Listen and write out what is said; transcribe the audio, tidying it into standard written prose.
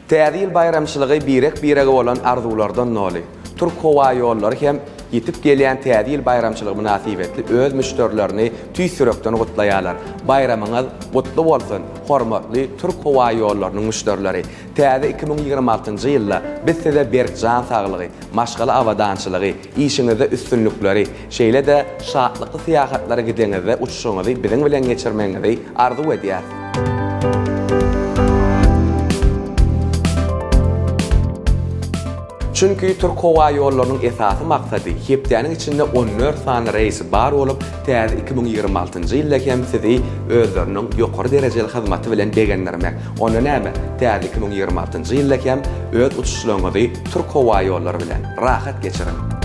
Täze ýyl bayramçylygy birek bolan arzulardan noli. Türk howa ýollary hem yetip gelýän täze ýyl bayramçylygy münasibetli öz müşterilerini tüýsürekden gutlaýarlar. Bayramyňyz gutly bolsun, hormatly Türk howa ýollarynyň müşterileri. Täze 2026-njy ýylda biz size berkjan saglygy, maşgaly awadançylygy, işiňizde üstünlükleri, şeýle de şatlykly syýahatlara gideňizde uçuşuňyzy biziň bilen geçirmeňizi arzu edýär. Çünkü Türk howa ýollarynyň esasy maksady hepdeniň içinde 14 sany reýsi bar bolup, täze 2026-njy ýylda hem sizi özleriniň ýokary derejeli hyzmaty bilen begenlermek. Onda näme? Täze 2026-njy ýylda hem öz uçuşlaryňyzy Türk howa ýollary bilen rahat geçirin.